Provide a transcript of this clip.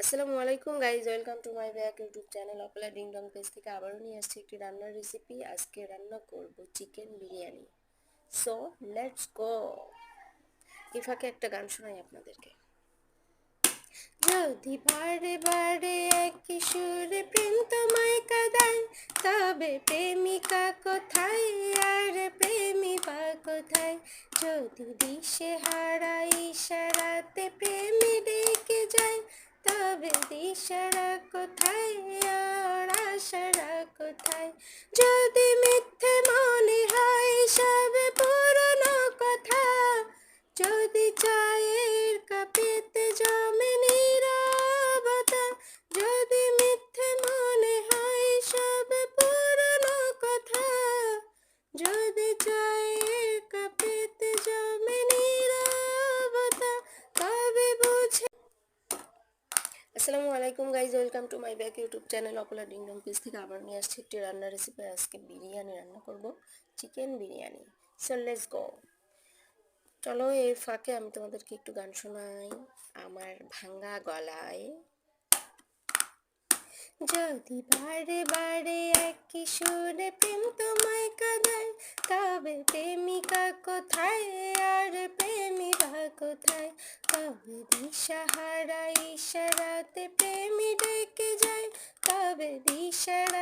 আসসালামু আলাইকুম guys, welcome to my back YouTube channel Apala ding dong page থেকে আবারও নিয়ে আসছি একটি রান্নার রেসিপি। আজকে রান্না করব chicken biryani. So let's go. এই ফাঁকে একটা গান শোনাই আপনাদেরকে। যদি বারে বারে একই সুরে প্রেম তোমায় কাঁদায়, তবে প্রেমিকা কোথায় আর প্রেমিকা কোথায়? যদি দিশে হারা ইশারাতে প্রেমী ডেকে যায়, তবে দিশারা কোথায় আর আশারা কোথায়? যদি মিথ্যে মনে হয় সব পুরনো কথা, যদি চায়ের কাপেতে জমে নীরবতা, যদি মিথ্যে মনে হয় সব পুরনো কথা, যদি চায়ের কাপেতে জমে নীরবতা, তবে বুঝে। আসসালামু আলাইকুম guys, welcome to my back YouTube channel Apala ding dong page থেকে আবার নিয়ে আসছি একটি রান্নার রেসিপি। আজকে বিরিয়ানি রান্না করব, chicken biryani. So let's go. চলো এর ফাঁকে আমি তোমাদেরকে একটু গান শোনাই আমার ভাঙা গলায়। যদি বারে বারে একই সুরে প্রেম তোমায় কাঁদায়, তবে প্রেমিকা কোথায় আর প্রেমিকা কোথায়? তবে দিশাহারা ইশারাতে প্রেমী ডেকে যায়, তবে দিশারা